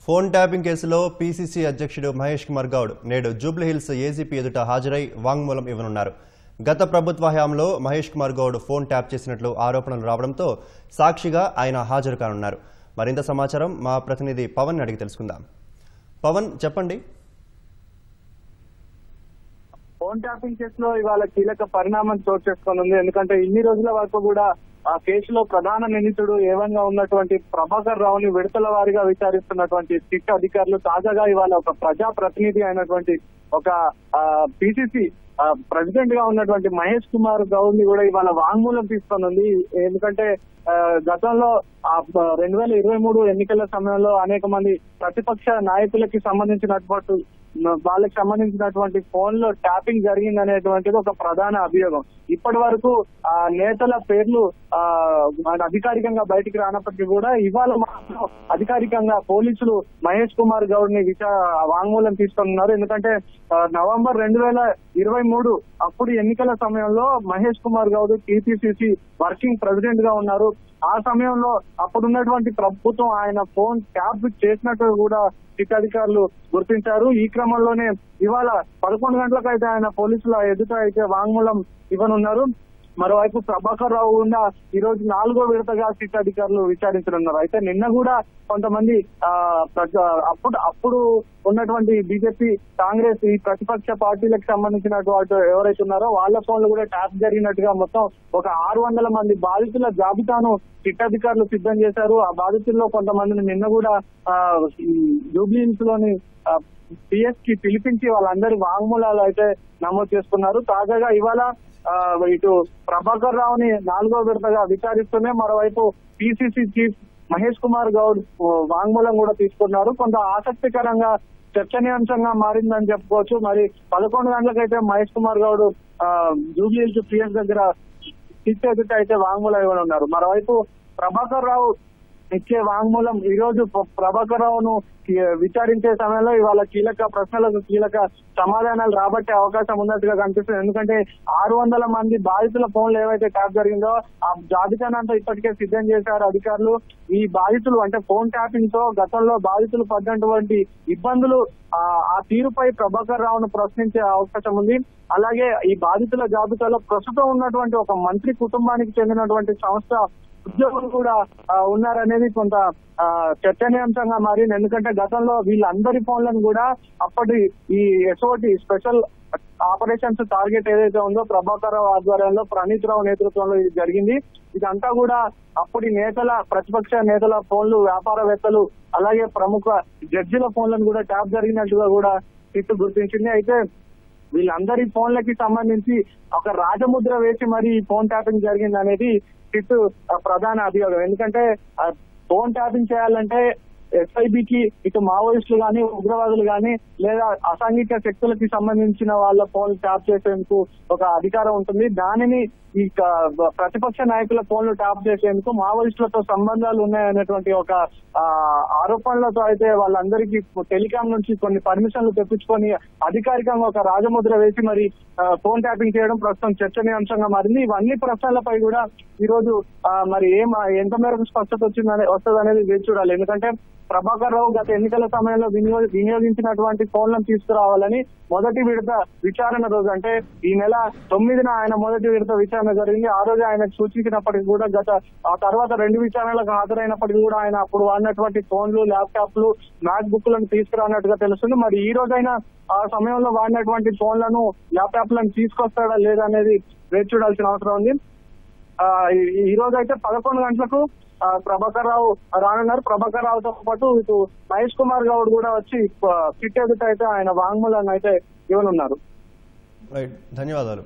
Phone tapping కేసులో PCC అధ్యక్షుడు మహేష్ కుమార్ గౌడ్ నేడు జూబ్లీహిల్స్ ఏజీపీ ఎదుట హాజరై వాంగ్మూలం ఇవ్వనున్నారు. గత ప్రభుత్వ హయాంలో మహేష్ కుమార్ గౌడ్ ఫోన్ ట్యాప్ చేసినట్లు ఆరోపణలు రావడంతో సాక్షిగా ఆయన హాజరు కానున్నారు. మరింత సమాచారం మా ప్రతినిధి పవన్ అడిగి తెలుసుకుందాం. పవన్, చెప్పండి. ఫోన్ ట్యాపింగ్ కేసులో ఇవాళ కీలక పరిణామం చోటు చేసుకోనుంది. ఎందుకంటే ఇన్ని రోజుల వరకు కూడా ఆ కేసులో ప్రధాన నిందితుడు ఏవన్గా ఉన్నటువంటి ప్రభాకర్ రావుని విడతల వారీగా విచారిస్తున్నటువంటి సిట్ అధికారులు తాజాగా ఇవాళ ఒక ప్రజా ప్రతినిధి అయినటువంటి ఒక పిసిసి ప్రెసిడెంట్ గా ఉన్నటువంటి మహేష్ కుమార్ గౌడ్ ని కూడా ఇవాళ వాంగ్మూలం తీసుకోనుంది. ఎందుకంటే గతంలో 2023 ఎన్నికల సమయంలో అనేక మంది ప్రతిపక్ష నాయకులకి సంబంధించినటువంటి ఫోన్ లో ట్యాపింగ్ జరిగిందనేటువంటిది ఒక ప్రధాన అభియోగం. ఇప్పటి వరకు ఆ నేతల పేర్లు అధికారికంగా బయటికి రానప్పటికీ కూడా ఇవాళ మాత్రం అధికారికంగా పోలీసులు మహేష్ కుమార్ గౌడ్ ని వాంగ్మూలం తీసుకున్నారు. ఎందుకంటే నవంబర్ 2023 అప్పుడు ఎన్నికల సమయంలో Mahesh Kumar Goud TPCC working president గా ఉన్నారు. ఆ సమయంలో అప్పుడున్నటువంటి ప్రభుత్వం ఆయన ఫోన్ ట్యాప్ చేసినట్టు కూడా సిట్ అధికారులు గుర్తించారు. ఈ క్రమంలోనే ఇవాళ 11 గంటలకు అయితే ఆయన పోలీసుల ఎదుట అయితే వాంగ్మూలం ఇవ్వనున్నారు. మరోవైపు ప్రభాకర్ రావు కూడా ఈ రోజు 4వ విడతగా సిట్ అధికారులు విచారించనున్నారు. అయితే నిన్న కూడా కొంతమంది అప్పుడు ఉన్నటువంటి బీజేపీ, కాంగ్రెస్ ఈ ప్రతిపక్ష పార్టీలకు సంబంధించినటువంటి ఎవరైతే ఉన్నారో వాళ్ళ ఫోన్లు కూడా ట్యాప్ జరిగినట్టుగా మొత్తం ఒక 600 మంది బాధితుల జాబితాను సిట్ అధికారులు సిద్ధం చేశారు. ఆ బాధితుల్లో కొంతమందిని నిన్న కూడా జూబ్లీహిల్స్ లోని పిఎస్ కి పిలిపించి వాళ్ళందరి వాంగ్మూలాలు అయితే నమోదు చేసుకున్నారు. తాజాగా ఇవాళ ఇటు ప్రభాకర్ రావుని 4వ విడతగా విచారిస్తూనే మరోవైపు పిసిసి చీఫ్ మహేష్ కుమార్ గౌడ్ వాంగ్మూలం కూడా తీసుకున్నారు. కొంత ఆసక్తికరంగా చర్చనీయాంశంగా మారిందని చెప్పుకోవచ్చు. మరి 11 గంటలకైతే మహేష్ కుమార్ గౌడ్ జూబ్లీహిల్స్ పిఎస్ దగ్గర సిట్ ఎదుట అయితే వాంగ్మూలం ఇవ్వనున్నారు. మరోవైపు ప్రభాకర్ రావు ఇచ్చే వాంగ్మూలం ఈ రోజు ప్రభాకర్ రావును విచారించే సమయంలో ఇవాళ కీలక ప్రశ్నలకు కీలక సమాధానాలు రాబట్టే అవకాశం ఉన్నట్టుగా కనిపిస్తుంది. ఎందుకంటే 600 మంది బాధితుల ఫోన్లు ఏవైతే ట్యాప్ జరిగిందో ఆ జాబితానంతా ఇప్పటికే సిద్ధం చేశారు అధికారులు. ఈ బాధితులు అంటే ఫోన్ ట్యాపింగ్ తో గతంలో బాధితులు పడ్డటువంటి ఇబ్బందులు ఆ తీరుపై ప్రభాకర్ రావును ప్రశ్నించే అవకాశం ఉంది. అలాగే ఈ బాధితుల జాబితాలో ప్రస్తుతం ఉన్నటువంటి ఒక మంత్రి కుటుంబానికి చెందినటువంటి సంస్థ ఉద్యోగులు కూడా ఉన్నారనేది కొంత చర్చనీయాంశంగా మారింది. ఎందుకంటే గతంలో వీళ్ళందరి ఫోన్లను కూడా అప్పటి ఈ ఎస్ఓటి స్పెషల్ ఆపరేషన్స్ టార్గెట్ ఏదైతే ఉందో ప్రభాకర్ రావు ఆధ్వర్యంలో ప్రణీత్ రావు నేతృత్వంలో ఇది జరిగింది. ఇదంతా కూడా అప్పటి ప్రతిపక్ష నేతల ఫోన్లు, వ్యాపారవేత్తలు అలాగే ప్రముఖ జడ్జిల ఫోన్లను కూడా ట్యాప్ జరిగినట్టుగా కూడా సిట్ గుర్తించింది. అయితే వీళ్ళందరి ఫోన్లకి సంబంధించి ఒక రాజముద్ర వేసి మరి ఫోన్ ట్యాపింగ్ జరిగింది అనేది సిట్ ప్రధాన అభియోగం. ఎందుకంటే ఫోన్ ట్యాపింగ్ చేయాలంటే ఎస్ఐబికి ఇటు మావోయిస్టులు కానీ, ఉగ్రవాదులు కానీ లేదా అసాంఘిక శక్తులకి సంబంధించిన వాళ్ళ ఫోన్లు ట్యాప్ చేసేందుకు ఒక అధికారం ఉంటుంది. దానిని ఈ ప్రతిపక్ష నాయకుల ఫోన్లు ట్యాప్ చేసేందుకు మావోయిస్టులతో సంబంధాలు ఉన్నాయనేటువంటి ఒక ఆరోపణలతో అయితే వాళ్ళందరికీ టెలికాం నుంచి కొన్ని పర్మిషన్లు తెప్పించుకొని అధికారికంగా ఒక రాజముద్ర వేసి మరి ఫోన్ ట్యాపింగ్ చేయడం ప్రస్తుతం చర్చనీయాంశంగా మారింది. ఇవన్నీ ప్రశ్నలపై కూడా ఈ రోజు మరి ఎంత మేరకు స్పష్టత వస్తుంది అనేది వేచి చూడాలి. ఎందుకంటే ప్రభాకర్ రావు గత ఎన్నికల సమయంలో వినియోగించినటువంటి ఫోన్లను తీసుకురావాలని మొదటి విడత విచారణ రోజు అంటే ఈ నెల 9న ఆయన మొదటి విడత విచారణ జరిగింది. ఆ రోజు ఆయన సూచించినప్పటికీ కూడా ఆ తర్వాత 2 విచారణలకు హాజరైనప్పటికీ కూడా ఆయన అప్పుడు వాడినటువంటి ఫోన్లు, ల్యాప్టాప్లు, మ్యాక్ బుక్లను తీసుకురానట్టుగా తెలుస్తుంది. మరి ఈ రోజైనా ఆ సమయంలో వాడినటువంటి ఫోన్లను, ల్యాప్టాప్లను తీసుకొస్తాడా లేదా అనేది వేచి చూడాల్సిన అవసరం ఉంది. ఈ రోజు అయితే 11 గంటలకు ప్రభాకర్ రావు రానున్నారు. ప్రభాకర్ రావుతో పాటు ఇటు మహేష్ కుమార్ గౌడ్ కూడా వచ్చి సిట్ ఎదుట అయితే ఆయన వాంగ్మూలాన్ని అయితే ఇవ్వనున్నారు. ధన్యవాదాలు.